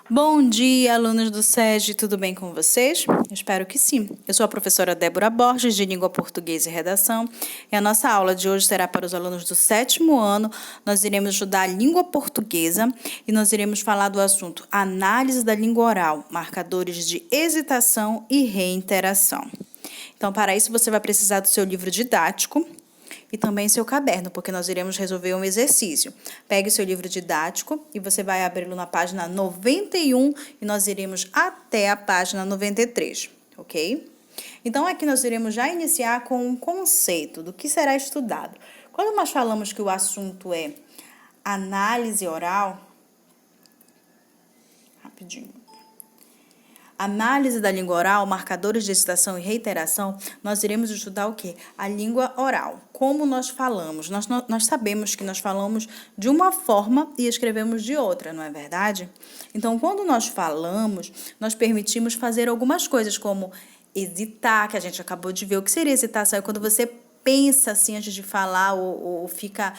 Bom dia, alunos do SESI, tudo bem com vocês? Eu espero que sim. Eu sou a professora Débora Borges, de Língua Portuguesa e Redação, e a nossa aula de hoje será para os alunos do 7º ano. Nós iremos estudar a língua portuguesa e nós iremos falar do assunto análise da língua oral, marcadores de hesitação e reiteração. Então, para isso, você vai precisar do seu livro didático e também seu caderno, porque nós iremos resolver um exercício. Pegue o seu livro didático e você vai abri-lo na página 91 e nós iremos até a página 93, ok? Então, aqui nós iremos já iniciar com um conceito do que será estudado. Quando nós falamos que o assunto é análise oral, rapidinho. Análise da língua oral, marcadores de excitação e reiteração, nós iremos estudar o quê? A língua oral. Como nós falamos? Nós sabemos que nós falamos de uma forma e escrevemos de outra, não é verdade? Então, quando nós falamos, nós permitimos fazer algumas coisas, como hesitar, que a gente acabou de ver. O que seria hesitação? É quando você pensa assim antes de falar ou fica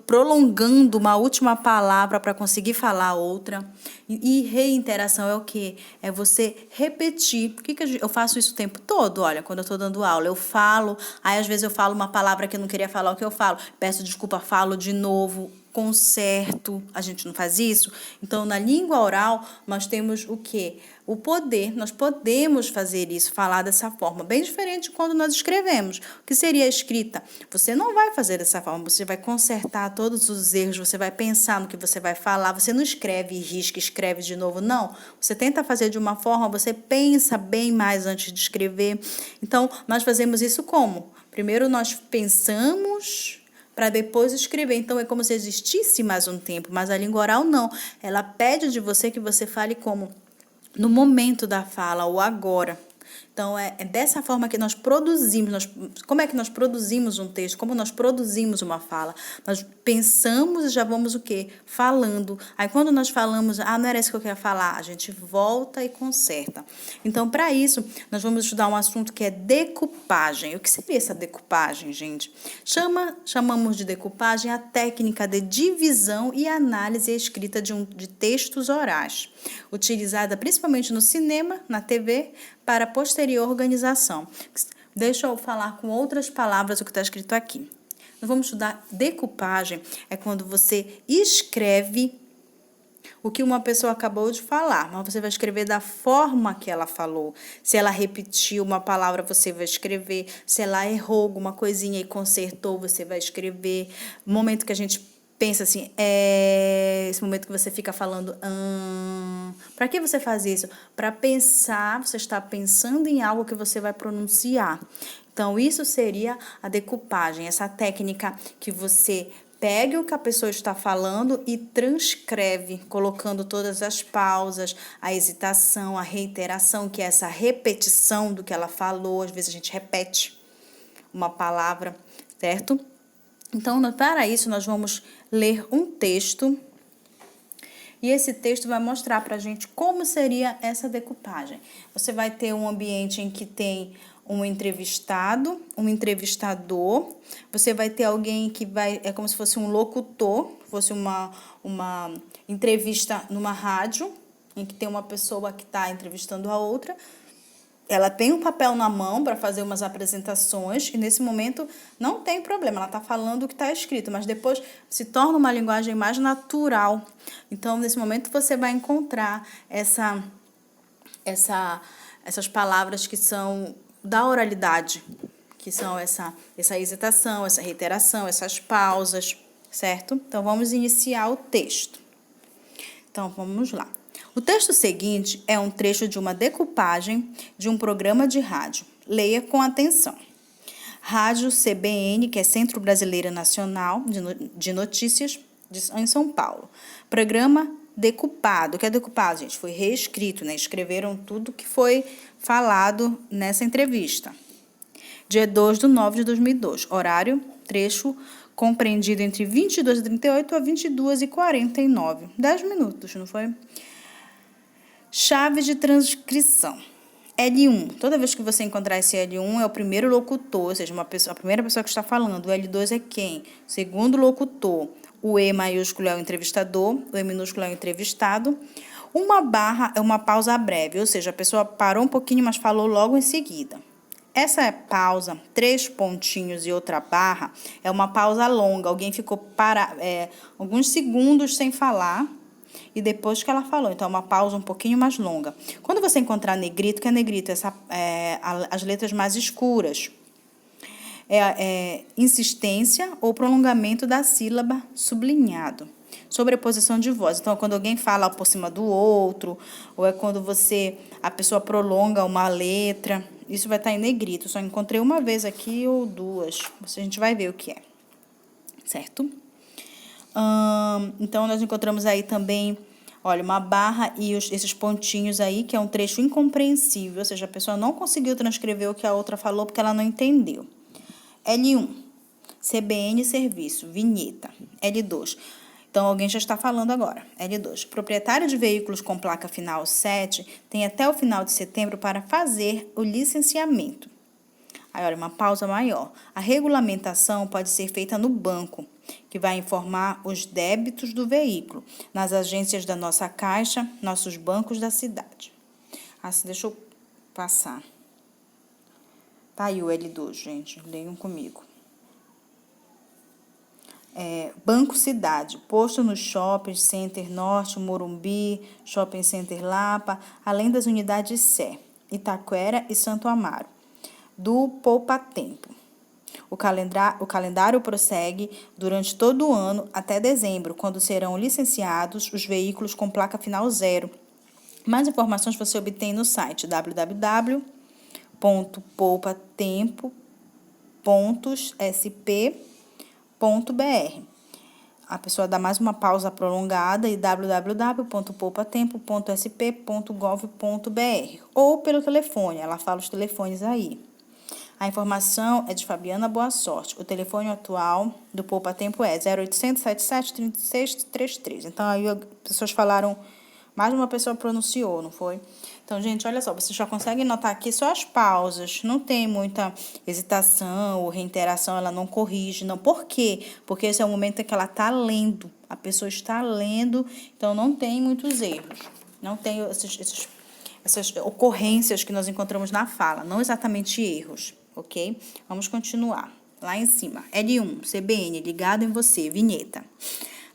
prolongando uma última palavra para conseguir falar outra. E reiteração é o quê? É você repetir. Por que eu faço isso o tempo todo? Olha, quando eu estou dando aula, eu falo, aí às vezes eu falo uma palavra que eu não queria falar o que eu falo. Peço desculpa, falo de novo. Conserto, a gente não faz isso? Então, na língua oral, nós temos o quê? O poder, nós podemos fazer isso, falar dessa forma, bem diferente de quando nós escrevemos. O que seria a escrita? Você não vai fazer dessa forma, você vai consertar todos os erros, você vai pensar no que você vai falar, você não escreve e risca, escreve de novo, não. Você tenta fazer de uma forma, você pensa bem mais antes de escrever. Então, nós fazemos isso como? Primeiro, nós pensamos para depois escrever. Então, é como se existisse mais um tempo, mas a língua oral não. Ela pede de você que você fale como no momento da fala ou agora. Então, é dessa forma que nós produzimos. Como é que nós produzimos um texto? Como nós produzimos uma fala? Nós pensamos e já vamos o quê? Falando. Aí, quando nós falamos, não era isso que eu queria falar, a gente volta e conserta. Então, para isso, nós vamos estudar um assunto que é decupagem. O que seria essa decupagem, gente? Chamamos de decupagem a técnica de divisão e análise e escrita de textos orais, utilizada principalmente no cinema, na TV, para posterior organização. Deixa eu falar com outras palavras o que está escrito aqui. Nós vamos estudar decupagem, é quando você escreve o que uma pessoa acabou de falar, mas você vai escrever da forma que ela falou. Se ela repetiu uma palavra, você vai escrever. Se ela errou alguma coisinha e consertou, você vai escrever. No momento que a gente pensa assim, esse momento que você fica falando, para que você faz isso? Para pensar, você está pensando em algo que você vai pronunciar. Então, isso seria a decupagem, essa técnica que você pega o que a pessoa está falando e transcreve, colocando todas as pausas, a hesitação, a reiteração, que é essa repetição do que ela falou. Às vezes a gente repete uma palavra, certo? Então, para isso, nós vamos ler um texto e esse texto vai mostrar para a gente como seria essa decupagem. Você vai ter um ambiente em que tem um entrevistado, um entrevistador, você vai ter alguém que é como se fosse um locutor, fosse uma entrevista numa rádio, em que tem uma pessoa que está entrevistando a outra. Ela tem um papel na mão para fazer umas apresentações e, nesse momento, não tem problema. Ela está falando o que está escrito, mas depois se torna uma linguagem mais natural. Então, nesse momento, você vai encontrar essas palavras que são da oralidade, que são essa hesitação, essa reiteração, essas pausas, certo? Então, vamos iniciar o texto. Então, vamos lá. O texto seguinte é um trecho de uma decupagem de um programa de rádio. Leia com atenção. Rádio CBN, que é Centro Brasileiro Nacional de Notícias, em São Paulo. Programa decupado. O que é decupado, gente? Foi reescrito, né? Escreveram tudo que foi falado nessa entrevista. Dia 2/9/2002. Horário, trecho compreendido entre 22h38 a 22h49. 10 minutos, não foi? Chave de transcrição. L1. Toda vez que você encontrar esse L1, é o primeiro locutor, ou seja, a primeira pessoa que está falando. O L2 é quem? O segundo locutor. O E maiúsculo é o entrevistador, o E minúsculo é o entrevistado. Uma barra é uma pausa breve, ou seja, a pessoa parou um pouquinho, mas falou logo em seguida. Essa pausa, 3 pontinhos e outra barra, é uma pausa longa. Alguém ficou alguns segundos sem falar e depois que ela falou. Então, é uma pausa um pouquinho mais longa. Quando você encontrar negrito, que é negrito? As letras mais escuras. Insistência ou prolongamento da sílaba sublinhado. Sobreposição de voz. Então, é quando alguém fala por cima do outro, ou é quando a pessoa prolonga uma letra. Isso vai estar em negrito. Só encontrei uma vez aqui ou duas. A gente vai ver o que é. Certo? Então, nós encontramos aí também, olha, uma barra e esses pontinhos aí, que é um trecho incompreensível. Ou seja, a pessoa não conseguiu transcrever o que a outra falou porque ela não entendeu. L1, CBN Serviço, vinheta. L2, então alguém já está falando agora. L2, proprietário de veículos com placa final 7 tem até o final de setembro para fazer o licenciamento. Aí, olha, uma pausa maior. A regulamentação pode ser feita no banco, que vai informar os débitos do veículo, nas agências da nossa Caixa, nossos bancos da cidade. Assim, deixa eu passar. Tá aí o L2, gente, leiam comigo. Banco Cidade, posto no Shopping Center Norte, Morumbi, Shopping Center Lapa, além das unidades Sé, Itaquera e Santo Amaro, do Poupa Tempo. O calendário prossegue durante todo o ano até dezembro, quando serão licenciados os veículos com placa final 0. Mais informações você obtém no site www.poupatempo.sp.br. A pessoa dá mais uma pausa prolongada e www.poupatempo.sp.gov.br ou pelo telefone, ela fala os telefones aí. A informação é de Fabiana Boa Sorte. O telefone atual do Poupa Tempo é 0800 77 36 33. Então, aí as pessoas falaram, mais uma pessoa pronunciou, não foi? Então, gente, olha só, vocês já conseguem notar aqui só as pausas, não tem muita hesitação ou reiteração, ela não corrige, não. Por quê? Porque esse é o momento em que ela está lendo, a pessoa está lendo, então não tem muitos erros, não tem essas ocorrências que nós encontramos na fala, não exatamente erros, ok? Vamos continuar. Lá em cima, L1, CBN, ligado em você, vinheta.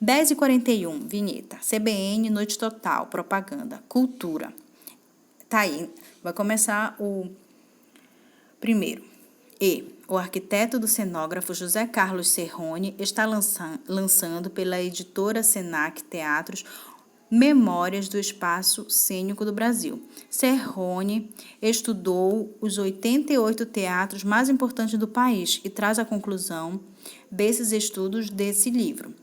10h41, vinheta. CBN, noite total, propaganda, cultura. Tá aí, vai começar o primeiro. O arquiteto do cenógrafo José Carlos Serrone está lançando pela editora Senac Teatros Memórias do Espaço Cênico do Brasil. Serrone estudou os 88 teatros mais importantes do país e traz a conclusão desses estudos desse livro.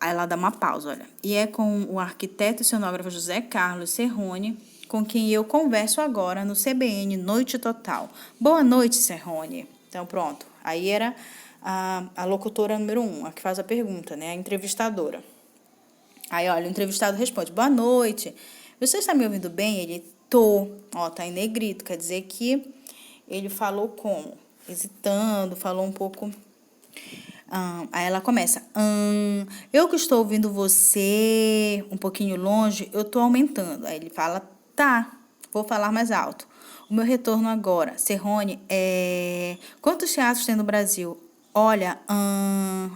Aí ela dá uma pausa, olha. E é com o arquiteto e cenógrafo José Carlos Serrone com quem eu converso agora no CBN Noite Total. Boa noite, Serrone. Então, pronto. Aí era a locutora número 1, a que faz a pergunta, né? A entrevistadora. Aí, olha, o entrevistado responde, boa noite. Você está me ouvindo bem? Ele, tô. Ó, tá em negrito, quer dizer que ele falou como? Hesitando, falou um pouco... Aí ela começa, eu que estou ouvindo você um pouquinho longe, eu estou aumentando. Aí ele fala, tá, vou falar mais alto. O meu retorno agora, Serrone, quantos teatros tem no Brasil? Olha,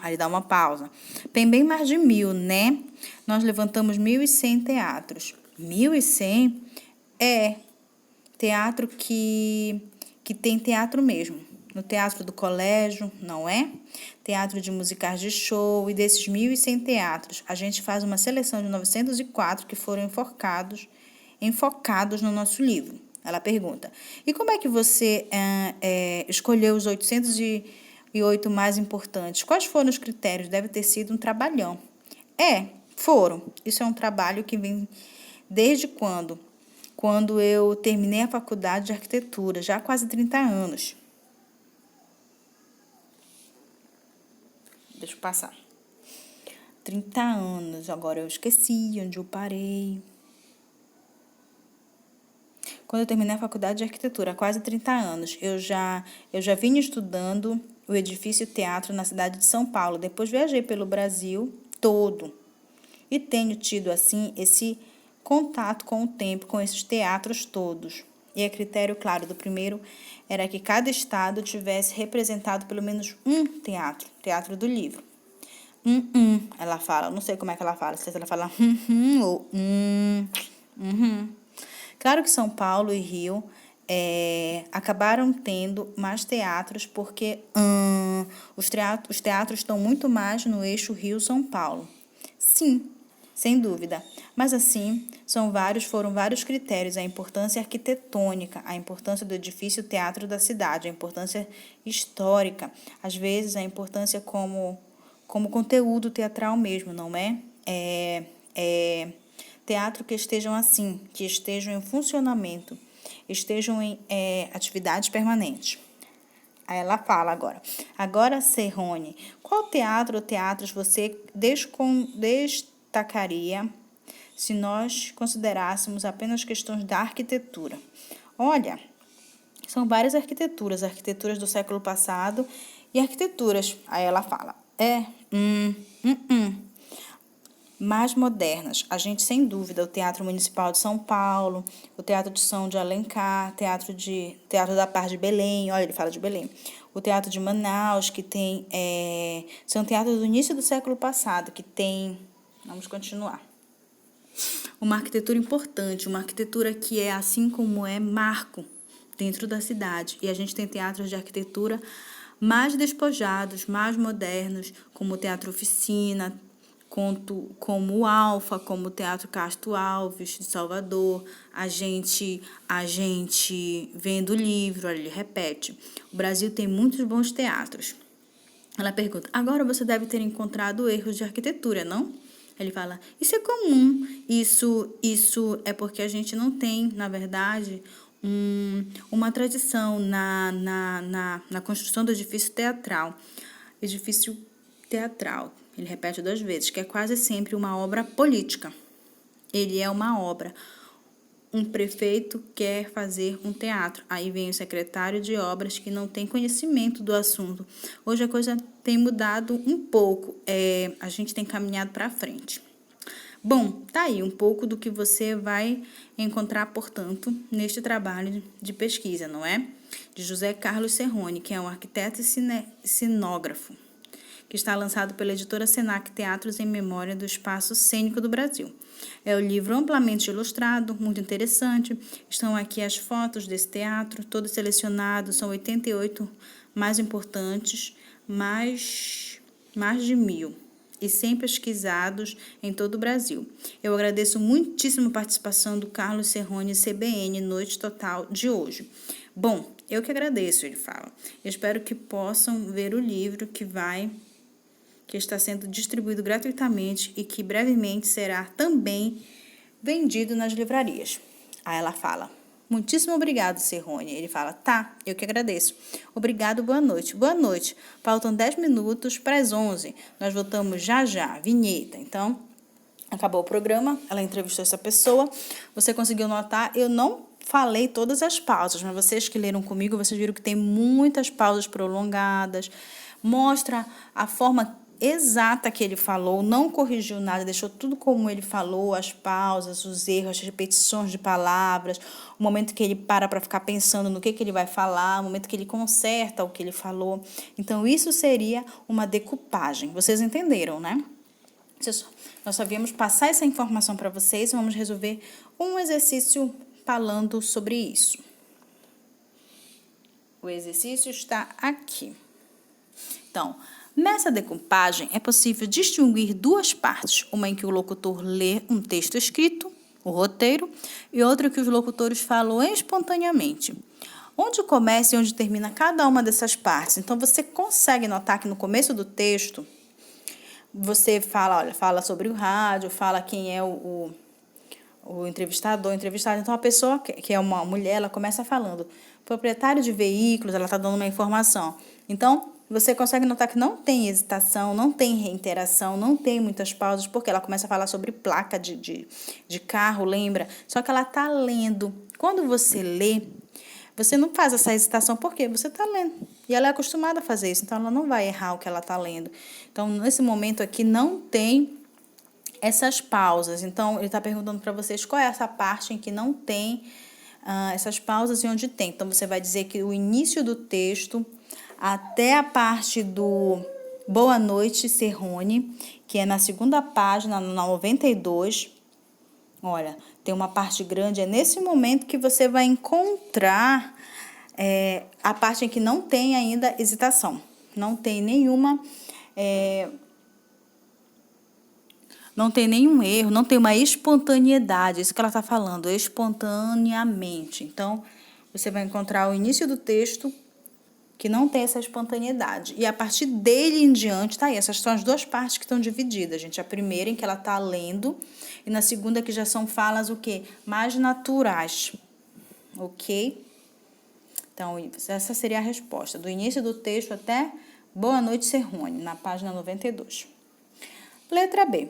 aí ele dá uma pausa. Tem bem mais de 1.000, né? Nós levantamos 1.100 teatros. 1.100 é teatro que tem teatro mesmo. No teatro do colégio, não é? Teatro de musicais de show, e desses 1.100 teatros, a gente faz uma seleção de 904 que foram enfocados no nosso livro. Ela pergunta, e como é que você escolheu os 808 mais importantes? Quais foram os critérios? Deve ter sido um trabalhão. Foram. Isso é um trabalho que vem desde quando? Quando eu terminei a faculdade de arquitetura, já há quase 30 anos. Deixa eu passar. 30 anos, agora eu esqueci onde eu parei. Quando eu terminei a faculdade de arquitetura, há quase 30 anos, eu já vinha estudando o edifício teatro na cidade de São Paulo. Depois viajei pelo Brasil todo. E tenho tido, assim, esse contato com o tempo, com esses teatros todos. E a critério, claro, do primeiro era que cada estado tivesse representado pelo menos um teatro do livro. Ela fala, não sei como é que ela fala, se ela fala ou Claro que São Paulo e Rio acabaram tendo mais teatros porque os teatros estão muito mais no eixo Rio-São Paulo. Sim, sem dúvida. Mas assim, foram vários critérios, a importância arquitetônica, a importância do edifício teatro da cidade, a importância histórica, às vezes a importância como conteúdo teatral mesmo, não é? Teatro que estejam assim, que estejam em funcionamento, estejam em atividades permanentes. Aí ela fala agora. Agora, Serrone, qual teatro ou teatros você destacaria se nós considerássemos apenas questões da arquitetura? Olha, são várias arquiteturas do século passado e arquiteturas. Aí ela fala, mais modernas. A gente, sem dúvida, o Teatro Municipal de São Paulo, o Teatro de São de Alencar, Teatro da Paz de Belém, olha, ele fala de Belém, o Teatro de Manaus, que tem, são teatros do início do século passado, que tem, vamos continuar, uma arquitetura importante, uma arquitetura que é assim como é marco dentro da cidade. E a gente tem teatros de arquitetura mais despojados, mais modernos, como o Teatro Oficina, como o Alfa, como o Teatro Castro Alves, de Salvador. A gente vendo o livro, ele repete. O Brasil tem muitos bons teatros. Ela pergunta, agora você deve ter encontrado erros de arquitetura, não? Ele fala, isso é comum, isso é porque a gente não tem, na verdade, uma tradição na construção do edifício teatral. Edifício teatral, ele repete 2 vezes, que é quase sempre uma obra política. Ele é uma obra. Um prefeito quer fazer um teatro. Aí vem o secretário de obras que não tem conhecimento do assunto. Hoje a coisa tem mudado um pouco. A gente tem caminhado para frente. Bom, tá aí um pouco do que você vai encontrar, portanto, neste trabalho de pesquisa, não é? De José Carlos Serrone, que é um arquiteto e cenógrafo, que está lançado pela editora Senac Teatros em Memória do Espaço Cênico do Brasil. É um livro amplamente ilustrado, muito interessante. Estão aqui as fotos desse teatro, todos selecionados, são 88 mais importantes, mais de 1.000, e 100 pesquisados em todo o Brasil. Eu agradeço muitíssimo a participação do Carlos Serrone, CBN, Noite Total de hoje. Bom, eu que agradeço, ele fala. Eu espero que possam ver o livro que está sendo distribuído gratuitamente e que brevemente será também vendido nas livrarias. Aí ela fala, muitíssimo obrigado, Serrone. Ele fala, tá, eu que agradeço. Obrigado, boa noite. Boa noite. Faltam 10 minutos para as 11. Nós voltamos já, vinheta. Então, acabou o programa, ela entrevistou essa pessoa. Você conseguiu notar? Eu não falei todas as pausas, mas vocês que leram comigo, vocês viram que tem muitas pausas prolongadas. Mostra a forma exata que ele falou, não corrigiu nada, deixou tudo como ele falou, as pausas, os erros, as repetições de palavras, o momento que ele para ficar pensando no que ele vai falar, o momento que ele conserta o que ele falou. Então, isso seria uma decupagem. Vocês entenderam, né? Nós só viemos passar essa informação para vocês e vamos resolver um exercício falando sobre isso. O exercício está aqui. Então, nessa decupagem, é possível distinguir 2 partes, uma em que o locutor lê um texto escrito, o roteiro, e outra que os locutores falam espontaneamente. Onde começa e onde termina cada uma dessas partes? Então, você consegue notar que no começo do texto, você fala sobre o rádio, fala quem é o entrevistador, entrevistada. Então, a pessoa que é uma mulher, ela começa falando, proprietário de veículos, ela está dando uma informação. Então, você consegue notar que não tem hesitação, não tem reiteração, não tem muitas pausas, porque ela começa a falar sobre placa de carro, lembra? Só que ela está lendo. Quando você lê, você não faz essa hesitação, porque você está lendo. E ela é acostumada a fazer isso, então ela não vai errar o que ela está lendo. Então, nesse momento aqui, não tem essas pausas. Então, ele está perguntando para vocês qual é essa parte em que não tem essas pausas e onde tem. Então, você vai dizer que o início do texto até a parte do Boa Noite, Serrone, que é na segunda página, na 92. Olha, tem uma parte grande, é nesse momento que você vai encontrar a parte em que não tem ainda hesitação. Não tem nenhuma... não tem nenhum erro, não tem uma espontaneidade, isso que ela está falando, espontaneamente. Então, você vai encontrar o início do texto que não tem essa espontaneidade. E a partir dele em diante, tá aí, essas são as duas partes que estão divididas, gente. A primeira em que ela está lendo e na segunda que já são falas o quê? Mais naturais, ok? Então, essa seria a resposta, do início do texto até Boa Noite, Serrone, na página 92. Letra B.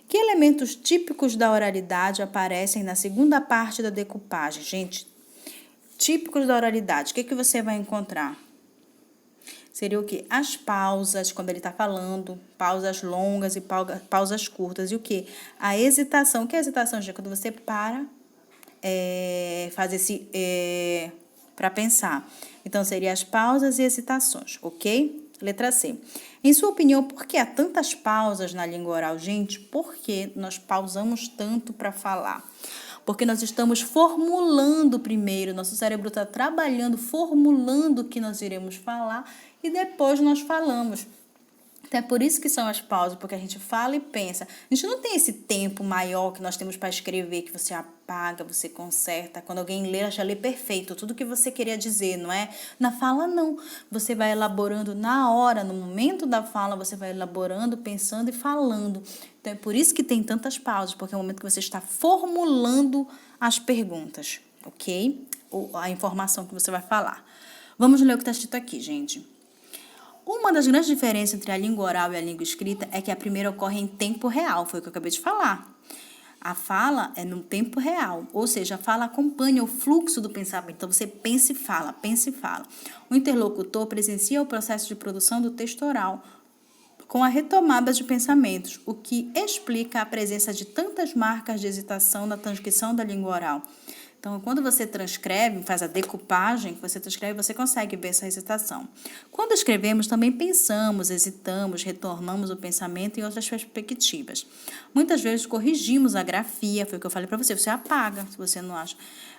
Que elementos típicos da oralidade aparecem na segunda parte da decupagem? Gente, típicos da oralidade, o que você vai encontrar? Seria o quê? As pausas, quando ele está falando, pausas longas e pausas curtas. E o quê? A hesitação. O que é hesitação, gente? Quando você para, faz esse... para pensar. Então, seria as pausas e hesitações, ok? Letra C. Em sua opinião, por que há tantas pausas na língua oral? Gente, por que nós pausamos tanto para falar? Porque nós estamos formulando primeiro, nosso cérebro está trabalhando, formulando o que nós iremos falar e depois nós falamos. Então, é por isso que são as pausas, porque a gente fala e pensa. A gente não tem esse tempo maior que nós temos para escrever, que você apaga, você conserta. Quando alguém lê, ela já lê perfeito, tudo que você queria dizer, não é? Na fala, não. Você vai elaborando na hora, no momento da fala, você vai elaborando, pensando e falando. Então, é por isso que tem tantas pausas, porque é o momento que você está formulando as perguntas, ok? Ou a informação que você vai falar. Vamos ler o que está escrito aqui, gente. Uma das grandes diferenças entre a língua oral e a língua escrita é que a primeira ocorre em tempo real, foi o que eu acabei de falar. A fala é no tempo real, ou seja, a fala acompanha o fluxo do pensamento. Então, você pensa e fala, pensa e fala. O interlocutor presencia o processo de produção do texto oral com a retomada de pensamentos, o que explica a presença de tantas marcas de hesitação na transcrição da língua oral. Então, quando você transcreve, faz a decupagem, você transcreve, você consegue ver essa hesitação. Quando escrevemos, também pensamos, hesitamos, retornamos o pensamento em outras perspectivas. Muitas vezes corrigimos a grafia, foi o que eu falei para você apaga, se você não acha.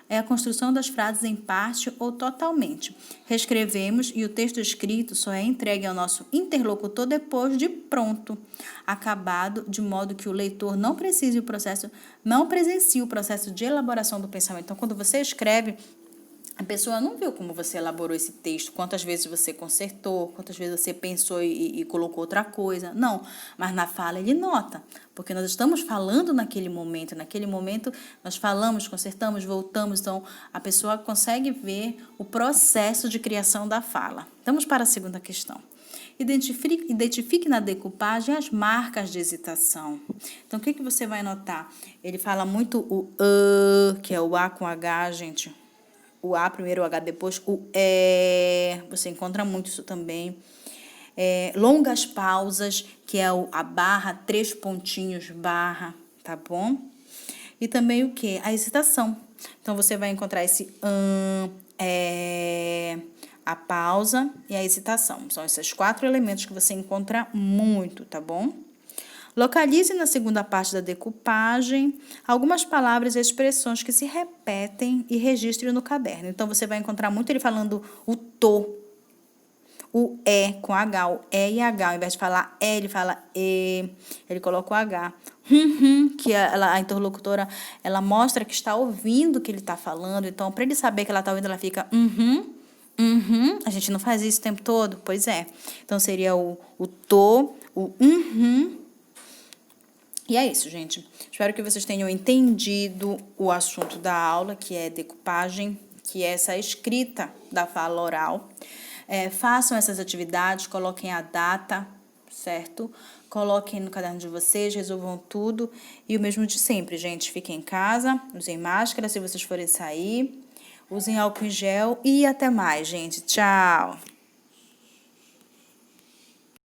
É a construção das frases em parte ou totalmente. Reescrevemos e o texto escrito só é entregue ao nosso interlocutor depois de pronto, acabado, de modo que o leitor não presencie o processo de elaboração do pensamento. Então, quando você escreve, a pessoa não viu como você elaborou esse texto, quantas vezes você consertou, quantas vezes você pensou e colocou outra coisa. Não, mas na fala ele nota, porque nós estamos falando naquele momento nós falamos, consertamos, voltamos, então a pessoa consegue ver o processo de criação da fala. Vamos para a segunda questão. Identifique na decupagem as marcas de hesitação. Então, o que você vai notar? Ele fala muito o que é o A com H, gente. O A primeiro, o H depois, o E. Você encontra muito isso também. Longas pausas, que é a barra, 3 pontinhos, barra, tá bom? E também o quê? A hesitação. Então, você vai encontrar esse a pausa e a hesitação. São esses 4 elementos que você encontra muito, tá bom? Localize na segunda parte da decupagem algumas palavras e expressões que se repetem e registre no caderno. Então, você vai encontrar muito ele falando o tô, o é com H, o é e H. Ao invés de falar é, ele fala e, ele coloca o H. Que a interlocutora, ela mostra que está ouvindo o que ele está falando. Então, para ele saber que ela está ouvindo, ela fica A gente não faz isso o tempo todo? Pois é. Então, seria o tô, o E é isso, gente. Espero que vocês tenham entendido o assunto da aula, que é decupagem, que é essa escrita da fala oral. Façam essas atividades, coloquem a data, certo? Coloquem no caderno de vocês, resolvam tudo. E o mesmo de sempre, gente. Fiquem em casa, usem máscara se vocês forem sair, usem álcool em gel e até mais, gente. Tchau!